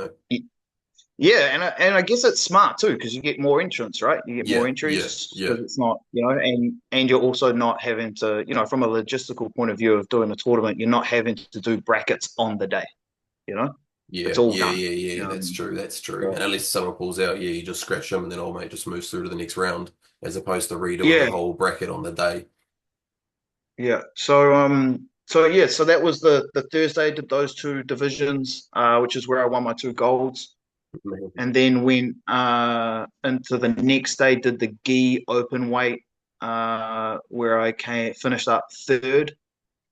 yeah, and I guess it's smart too because you get more entrants, right? You get more Yeah, yeah, entries yeah, because it's not, and you're also not having to, from a logistical point of view of doing a tournament, you're not having to do brackets on the day. You know, it's yeah, all yeah, done. yeah, yeah. That's Um, true. That's true. And so, unless someone pulls out, yeah, you just scratch them and then old mate just moves through to the next round as opposed to redoing the yeah, whole bracket on the day. yeah. So that was the Thursday. Did those two divisions, which is where I won my two golds, and then went into the next day. Did the gi open weight, where I finished up third.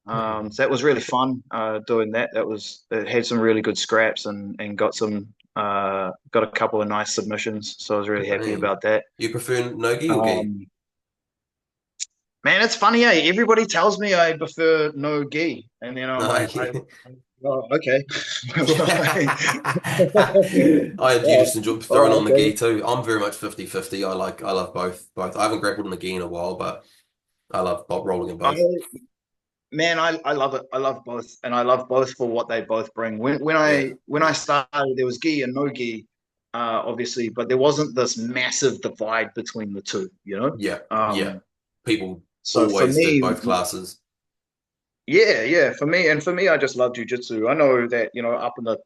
So that was really fun doing that. It had some really good scraps and got a couple of nice submissions. So I was really happy Man, about that. you prefer no-gi or gi? Um, Man, it's funny, eh? Everybody tells me I prefer no gi, and then I'm No, like, yeah. oh, okay. You Yeah, just enjoy throwing oh, on the gi okay. too. I'm very much 50-50. I love both. I haven't grappled in the gi in a while, but I love rolling in I, both. I love it. I love both, and I love both for what they both bring. Yeah, When I yeah, started, there was gi and no gi, obviously, but there wasn't this massive divide between the two. yeah, yeah. Um, People so for always did me, both classes. yeah, for me, I just love jujitsu. I know that up in the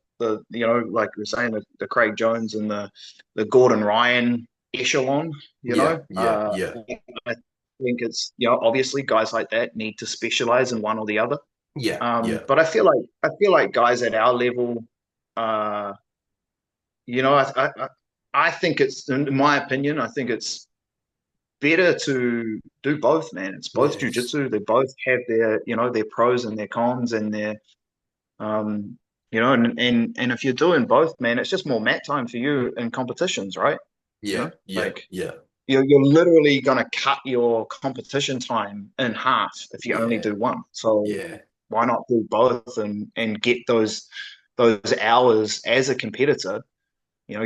like we are saying, the Craig Jones and the Gordon Ryan echelon. Yeah, yeah, yeah, I think it's obviously guys like that need to specialize in one or the other. yeah, yeah, But I feel like guys at our level, uh, I think it's, in my opinion, I think it's better to do both, man. It's both yes, jujitsu. They both have their pros and their cons and um, and if you're doing both, man, it's just more mat time for you in competitions, right? yeah, yeah, Like yeah, you're literally gonna cut your competition time in half if you only yeah, do one. So yeah, why not do both and get those hours as a competitor,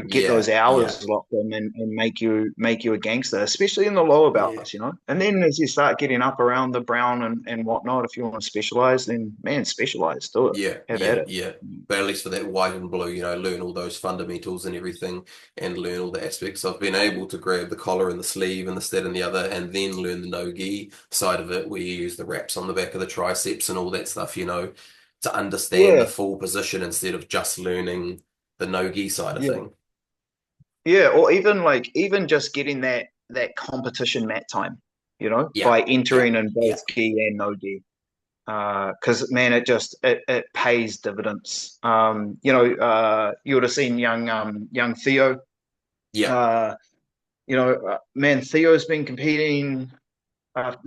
get those yeah, yeah, hours locked in and make you a gangster, especially in the lower yeah. belts. And then as you start getting up around the brown and whatnot, if you want to specialize, then man, specialize, do it, Yeah, have at yeah, it. yeah. But at least for that white and blue, learn all those fundamentals and everything and learn all the aspects. I've been able to grab the collar and the sleeve and this, that, and the other, and then learn the no-gi side of it, where you use the wraps on the back of the triceps and all that stuff, to understand the Yeah, full position instead of just learning the no-gi side of yeah, thing. yeah. Or even just getting that competition mat time, Yeah, by yeah, entering in yeah, both gi and no gi. Because man, it pays dividends. You would have seen young Theo. yeah. Uh, Man, Theo's been competing.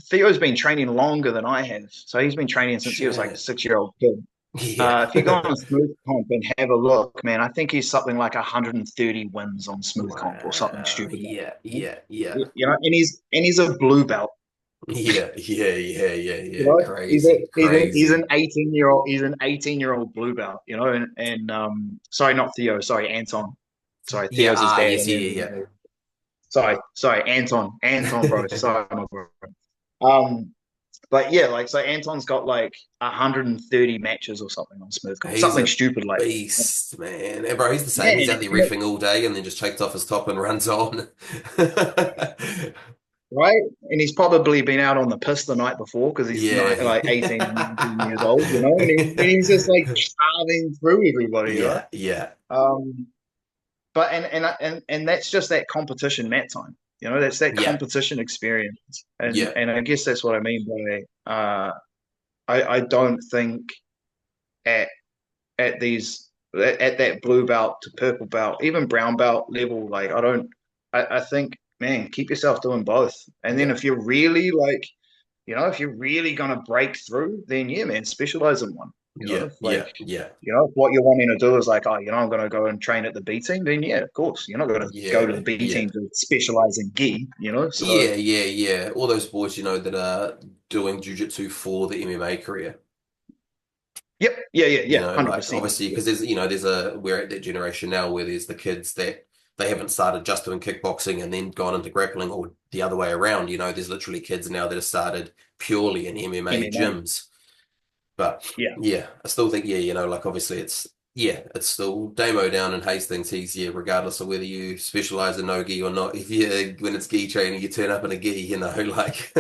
Theo's been training longer than I have, so he's been training since he was like a Shit. 6-year-old kid. Yeah. If you go on Smooth Comp and have a look, man, I think he's something like 130 wins on Smooth Comp or something Wow. stupid like Yeah, that. yeah, yeah. And he's a blue belt. Yeah, yeah, yeah, yeah, You yeah. know, Crazy, he's crazy. an 18-year-old. He's an 18-year-old blue belt. And sorry, not Theo. Sorry, Anton. Sorry, Yeah, Theo's his dad, yes, and yeah, yeah, then sorry, Anton, bro. yeah. Sorry, my bro. Um, but yeah, like so, Anton's got like 130 matches or something on Smooth Comp, He's something a stupid like that. beast, man. And bro, he's the same. He's Man, out there refing all day and then just takes off his top and runs on. right? And he's probably been out on the piss the night before because he's Yeah. like 18 or 19 years old, and he's just like carving through everybody. Yeah, yeah, Um, but and that's just that competition mat time. That's that yeah, competition experience, and yeah, and I guess that's what I mean by I don't think at at that blue belt to purple belt, even brown belt level, like I think, man, keep yourself doing both. And then yeah, if you're really like, if you're really gonna break through, then yeah, man, specialize in one. yeah, yeah, Like, yeah, if what you're wanting to do is like, oh, I'm gonna go and train at the B team, then yeah, of course, you're not gonna go to the yeah, B yeah. team to specialize in gi. So Yeah, yeah, yeah. All those boys, that are doing jujitsu for the MMA career. Yep. Yeah. Yeah. You Yeah. know, like 100%. obviously Yeah. because we're at that generation now where there's the kids that they haven't started just doing kickboxing and then gone into grappling or the other way around. You know, there's literally kids now that have started purely in MMA MMA. gyms. But Yeah. yeah, I still think, yeah, like obviously it's still Damo down in Hastings. He's, yeah, regardless of whether you specialize in no gi or not, if you, when it's gi training, you turn up in a gi, like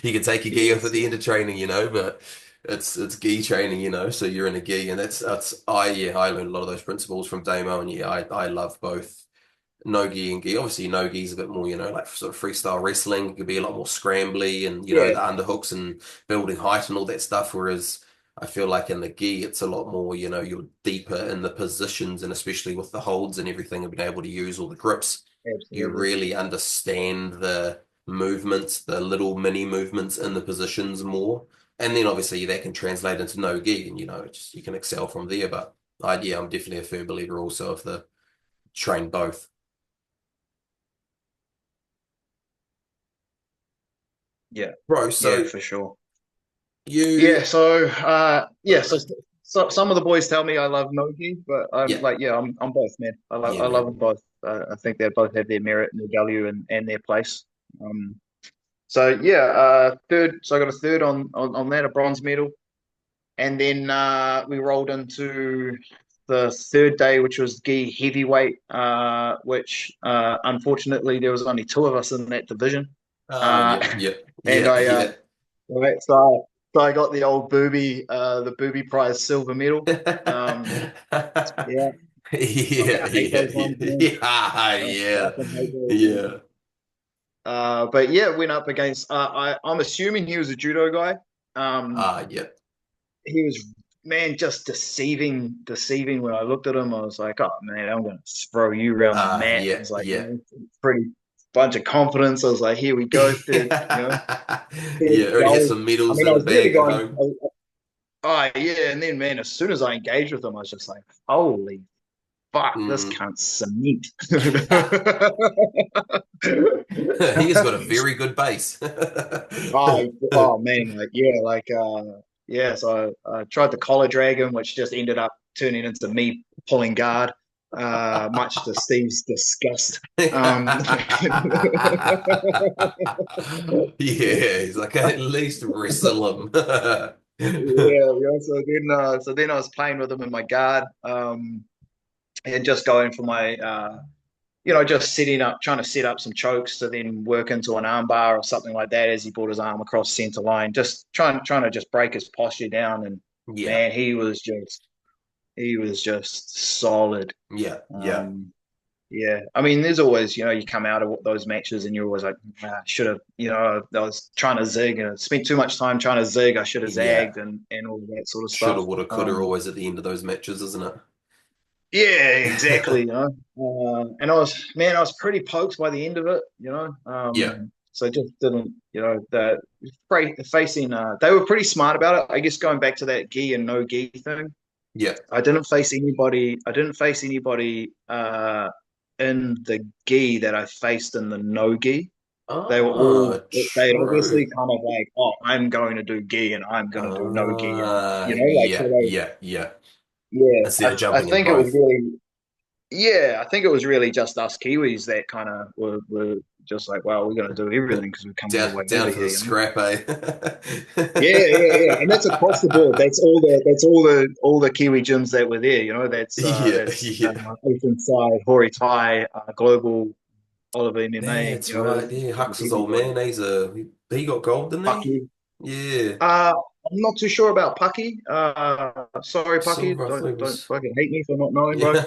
you can take your gi off at Yes. the end of training, but it's gi training, so you're in a gi, and I learned a lot of those principles from Damo, and yeah, I love both no-gi and gi. Obviously, no-gi is a bit more, like sort of freestyle wrestling. It could be a lot more scrambly and, Yeah. the underhooks and building height and all that stuff. Whereas I feel like in the gi, it's a lot more, you're deeper in the positions and especially with the holds and everything and being able to use all the grips, you Absolutely. really understand the movements, the little mini movements in the positions more. And then obviously that can translate into no-gi and, you can excel from there. But yeah, I'm definitely a firm believer also of the train both. Yeah. Bro, Yeah, so for sure. you, Yeah. So, yeah. uh, So some of the boys tell me I love Nogi, but I'm yeah, like, yeah, I'm both, man. yeah, I love man. them both. I think they both have their merit and their value and their place. Um, so yeah, third. So I got a third on that, a bronze medal, and then we rolled into the third day, which was gi heavyweight, which unfortunately there was only two of us in that division, uh, Yeah, yeah, and yeah, yeah. right, so I got the old the booby prize silver medal. Um, yeah, fucking Yeah, I hate yeah, those ones, yeah, man. yeah, I yeah, fucking hate those ones. yeah. But yeah, went up against. I'm assuming he was a judo guy. Um, Yeah. he was man just deceiving. When I looked at him, I was like, oh man, I'm gonna throw you around the mat. I Yeah, was like, yeah. pretty bunch of confidence. I was like, here we go, third, Yeah, third already have goal. some I medals mean, I in the was nearly bag at going. home. Oh yeah, and then man, as soon as I engaged with him, I was just like, holy fuck, this Mm. cunt's cement. He has got a very good base. Oh man, like yeah, yeah. So I tried the collar dragon, which just ended up turning into me pulling guard, much to Steve's disgust. Um, Yeah, he's like, at least wrestle him. yeah. So then I was playing with him in my guard, and just going for my just setting up, trying to set up some chokes to then work into an armbar or something like that as he brought his arm across center line, just trying to just break his posture down. And Yeah, man, he was just solid. yeah, yeah, Um, yeah, I mean, there's always, you come out of those matches and you're always like, should have, I was trying to zig and I spent too much time trying to zig. I should have yeah. zagged and all that sort of Shoulda, stuff. woulda, coulda, always at the end of those matches, isn't it? Yeah, exactly. And I was pretty poked by the end of it. Yeah, So I just didn't, facing. They were pretty smart about it. I guess going back to that gi and no gi thing, yeah. I didn't face anybody. I didn't face anybody in the gi that I faced in the no gi. They were all. Ah, They obviously true. kind of like, oh, I'm going to do gi and I'm going to do no gi, and like so Yeah, they. yeah, yeah. Yeah, Instead of I jumping in think it was both. really yeah, I think it was really just us Kiwis that kind of were just like, well, we're going to do everything because we've come all the way Down over to the here. scrap, eh? And that's across the board. All the Kiwi gyms that were there. Yeah, That's yeah. Oceanside, Hori Tai, Global, Oliver MMA. That's right. Yeah, Hux's old Everybody. man. He got gold, didn't he? Pucky. Yeah. I'm not too sure about Pucky. Sorry, Pucky. Silver, I thought he Don't was. fucking hate me for not knowing, bro. Yeah.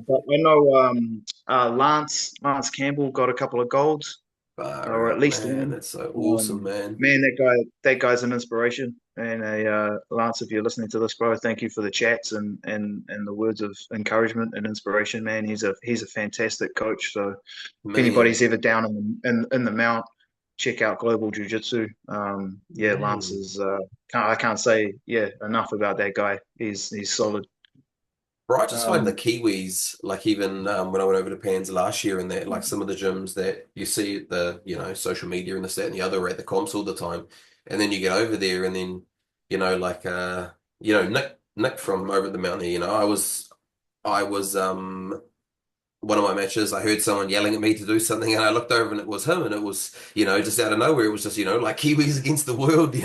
But I know Lance Campbell got a couple of golds, or Far at out, least man. one. That's so awesome, man. Man, that guy's an inspiration. And Lance, if you're listening to this, bro, thank you for the chats and the words of encouragement and inspiration, man. He's a fantastic coach. So if anybody's Man, ever down in the mount, check out Global Jiu Jitsu. Yeah, Lance man. is. I can't say enough about that guy. He's solid. Bro, I just find the Um, Kiwis, like even when I went over to Pans last year and that, like some of the gyms that you see at the, social media and this, that, and the other are at the comps all the time. And then you get over there and then, like Nick from over at the mountain here, I was one of my matches, I heard someone yelling at me to do something, and I looked over and it was him, and it was, just out of nowhere, it was just, like Kiwis against the world,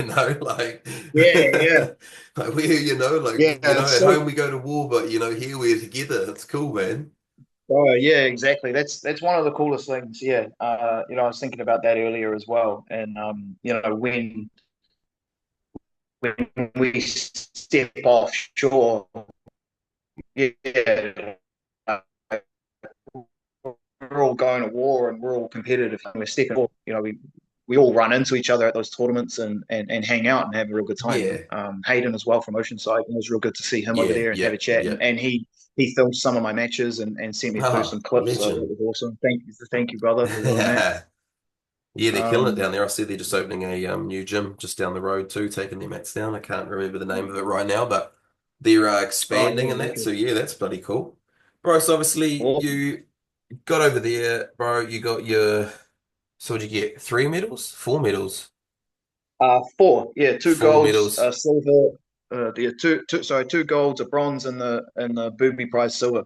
like, Yeah, yeah, like yeah. It's at so. home we go to war, but here we're together. It's cool, man. Oh, yeah, exactly. That's one of the coolest things. Yeah. I was thinking about that earlier as well. And when we step offshore, yeah, uh, we're all going to war and we're all competitive. And we're stepping off. We all run into each other at those tournaments and hang out and have a real good time. Yeah, Hayden as well from Oceanside. It was real good to see him over yeah, there and have yeah, a chat. yeah. And he filmed some of my matches and sent me through Ah, some clips. So that legend. was awesome. Thank you, brother, for doing that. Yeah, they're killing it Um, down there. I see they're just opening a new gym just down the road too, taking their mats down. I can't remember the name of it right now, but they're oh expanding yeah, and that. So wicked. yeah, that's bloody cool. Bro, so obviously Awesome. you got over there, bro. You got your, so what'd you get? Three medals? Four medals? Four. Yeah, two Four golds, medals. silver. Yeah, two golds, a bronze, and the booby prize silver.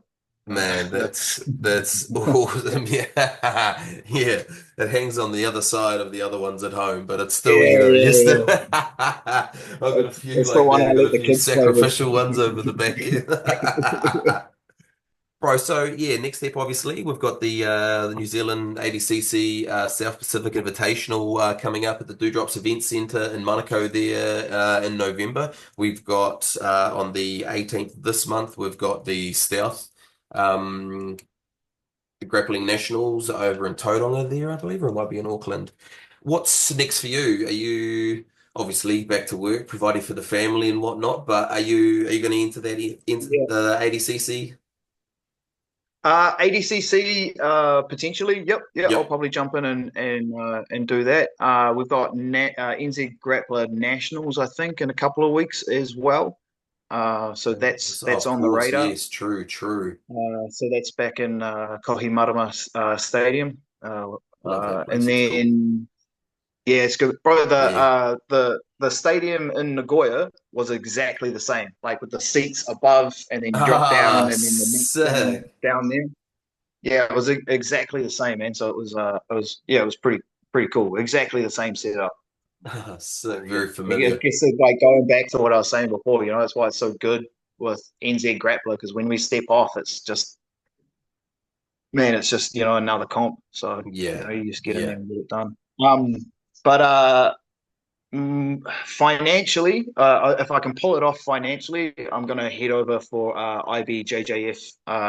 Man, Uh, that's awesome. Yeah. Yeah. It hangs on the other side of the other ones at home, but it's still, yeah, you yeah, still yeah. I've got a few It's the like one that. I I've got let a the few kids play with. sacrificial ones over the back end. Bro, so yeah, next step obviously we've got the New Zealand ADCC South Pacific Invitational coming up at the Dewdrops Event Centre in Monaco there in November. We've got on the 18th this month we've got the South um, Grappling Nationals over in Tauranga there, I believe, or it might be in Auckland. What's next for you? Are you obviously back to work, providing for the family and whatnot, but are you going to enter into Yeah. the ADCC? ADCC potentially. Yep, yeah. I'll Yep. probably jump in and do that. We've got NZ Grappler Nationals, I think, in a couple of weeks as well. So Oh, that's of on the course, radar. yes, true, true. So that's back in Kohimarama Stadium. Love that And place. It's cool. then yeah, it's good, bro. Yeah. The stadium in Nagoya was exactly the same, like with the seats above, and then you drop down, Ah, and then the next sick. down there. Yeah, it was exactly the same, man. So it was pretty cool. Exactly the same setup. Ah, sick. Yeah, Very I familiar. guess it's like going back to what I was saying before. That's why it's so good with NZ Grappler because when we step off, it's just man, it's just another comp. So Yeah, you just get in there yeah. and get it done. But financially, if I can pull it off financially, I'm gonna head over for IBJJF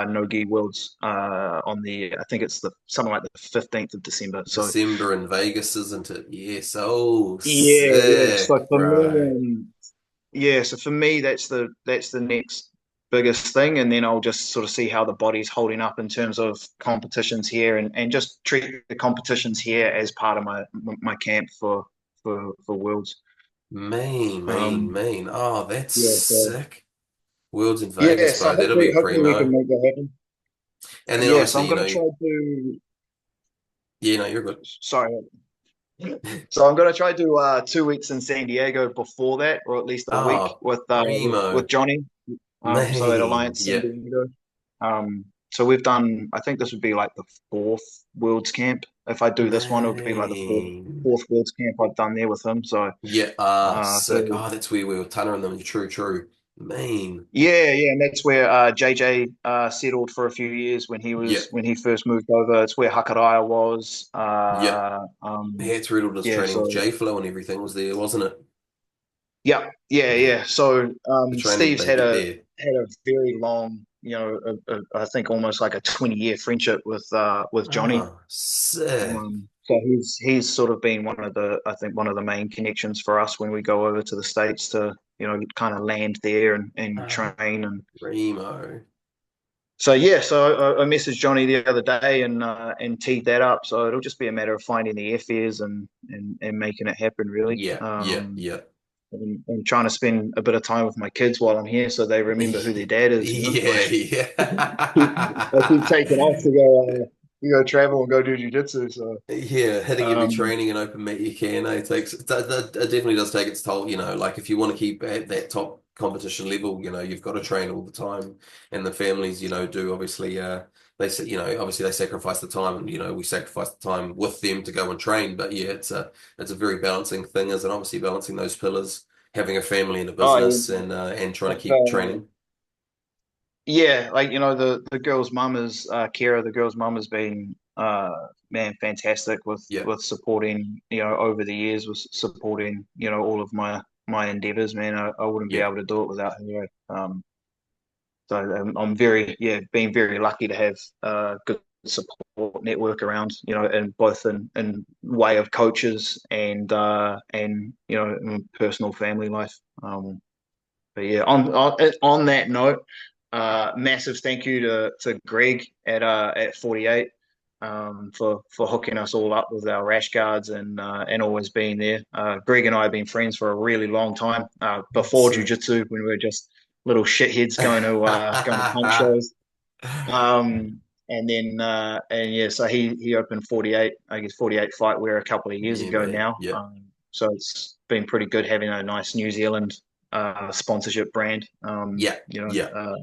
Nogi Worlds on I think it's the something like the 15th of December. So December in Vegas, isn't it? Yes. Oh, yeah, yeah. So sick, for me, bro. yeah, so for me, that's the next biggest thing, and then I'll just sort of see how the body's holding up in terms of competitions here, and just treat the competitions here as part of my camp for Worlds. Mean, mean, Um, mean. Oh, that's yeah, so sick. Worlds in yeah, Vegas, so bro. That'll be hopefully we can primo. make that happen. And then Yeah, so obviously, I'm gonna try to. you're good. Sorry. So I'm gonna try to do 2 weeks in San Diego before that, or at least a week Oh, primo. with Johnny. So at Man, Alliance San yeah. Diego. So we've done. I think this would be like the fourth Worlds camp. If I do this one, it would be like the Man. fourth Worlds camp I've done there with him. So, Yeah, so sick. Oh, that's where we were Tanner and them. True, true. Man. yeah, yeah, and that's where JJ settled for a few years Yeah, when he first moved over. It's where Hakaraya was. yeah. That's where all this Yeah, training with so J-Flow and everything was there, wasn't it? yeah, yeah, Yeah. yeah. So The training Steve's they get there. had a very long, I think almost like a 20-year friendship with Johnny. Oh, sick. So he's sort of been I think one of the main connections for us when we go over to the States to kind of land there and Oh, train. And primo. so yeah, so I messaged Johnny the other day and teed that up. So it'll just be a matter of finding the airfares and making it happen really. Yeah, yeah, yeah. And trying to spend a bit of time with my kids while I'm here so they remember who their dad is, Yeah, like I keep yeah. taking off to go travel and go do jujitsu. So Yeah, hitting every um, training and open mat you can, it definitely does take its toll, like if you want to keep at that top competition level, you've got to train all the time, and the families, do obviously, they say, obviously they sacrifice the time, and we sacrifice the time with them to go and train. But yeah, it's a very balancing thing, isn't it? Obviously balancing those pillars, having a family and a Oh yeah, business, and trying to like keep training. yeah, like the girl's mum is Kira. The girl's mum has been man fantastic Yeah, with supporting over the years with supporting all of my endeavors. Man, I wouldn't be yeah, able to do it without her. So I'm very being very lucky to have good support network around and both in way of coaches and in personal family life. But yeah, on that note, massive thank you to Greg at 48 for hooking us all up with our rash guards and always being there. Greg and I have been friends for a really long time. Before sweet. jiu-jitsu, when we were just little shitheads going to punk shows. And then and yeah, so he opened 48, I guess 48 Fight Wear a couple of years Yeah, ago mate. now. Yeah, So it's been pretty good having a nice New Zealand sponsorship brand, yeah, yeah.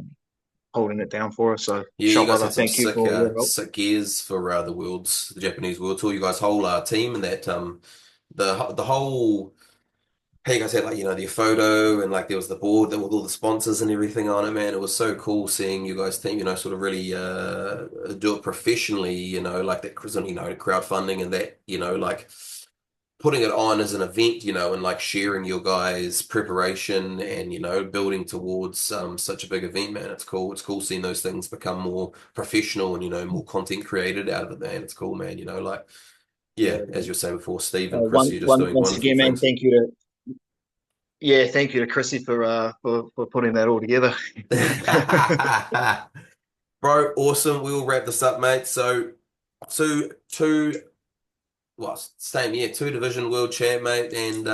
holding it down for us. So, Yeah, you shot guys brother, had some thank you sick for your help. sick gears for the Japanese World Tour. You guys whole team and that the whole hey, you guys had like the photo and like there was the board that with all the sponsors and everything on it, man. It was so cool seeing you guys team, sort of really do it professionally, like that crowdfunding and that, like putting it on as an event, and like sharing your guys' preparation and building towards such a big event, man. It's cool. It's cool seeing those things become more professional and more content created out of it, man. It's cool, man. Like yeah, Yeah, as you were saying before, Steve and Chris, one, you're just one, doing once wonderful again, man, things. thank you to Chrissy for putting that all together. Bro, awesome. We will wrap this up, mate. So two well, same year, two division world champ, mate, and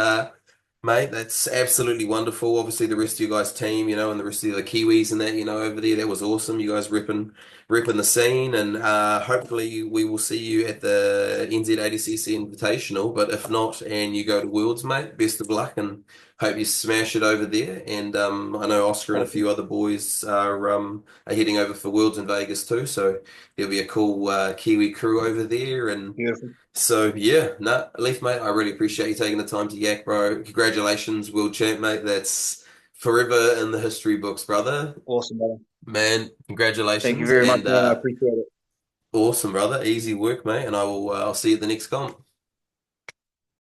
mate, that's absolutely wonderful. Obviously, the rest of you guys' team, and the rest of the Kiwis and that, over there, that was awesome. You guys repping the scene, and hopefully we will see you at the NZ80cc Invitational. But if not, and you go to Worlds, mate, best of luck, and hope you smash it over there. And I know Oscar and a Awesome. few other boys are heading over for Worlds in Vegas too, so there'll be a cool Kiwi crew over there, and. Beautiful. So yeah, nah, Leif, mate, I really appreciate you taking the time to yak, bro. Congratulations, world champ, mate. That's forever in the history books, brother. Awesome, brother. Man, Thank you congratulations very much, and man. I appreciate it. awesome, brother. Easy work, mate. And I'll see you at the next comp.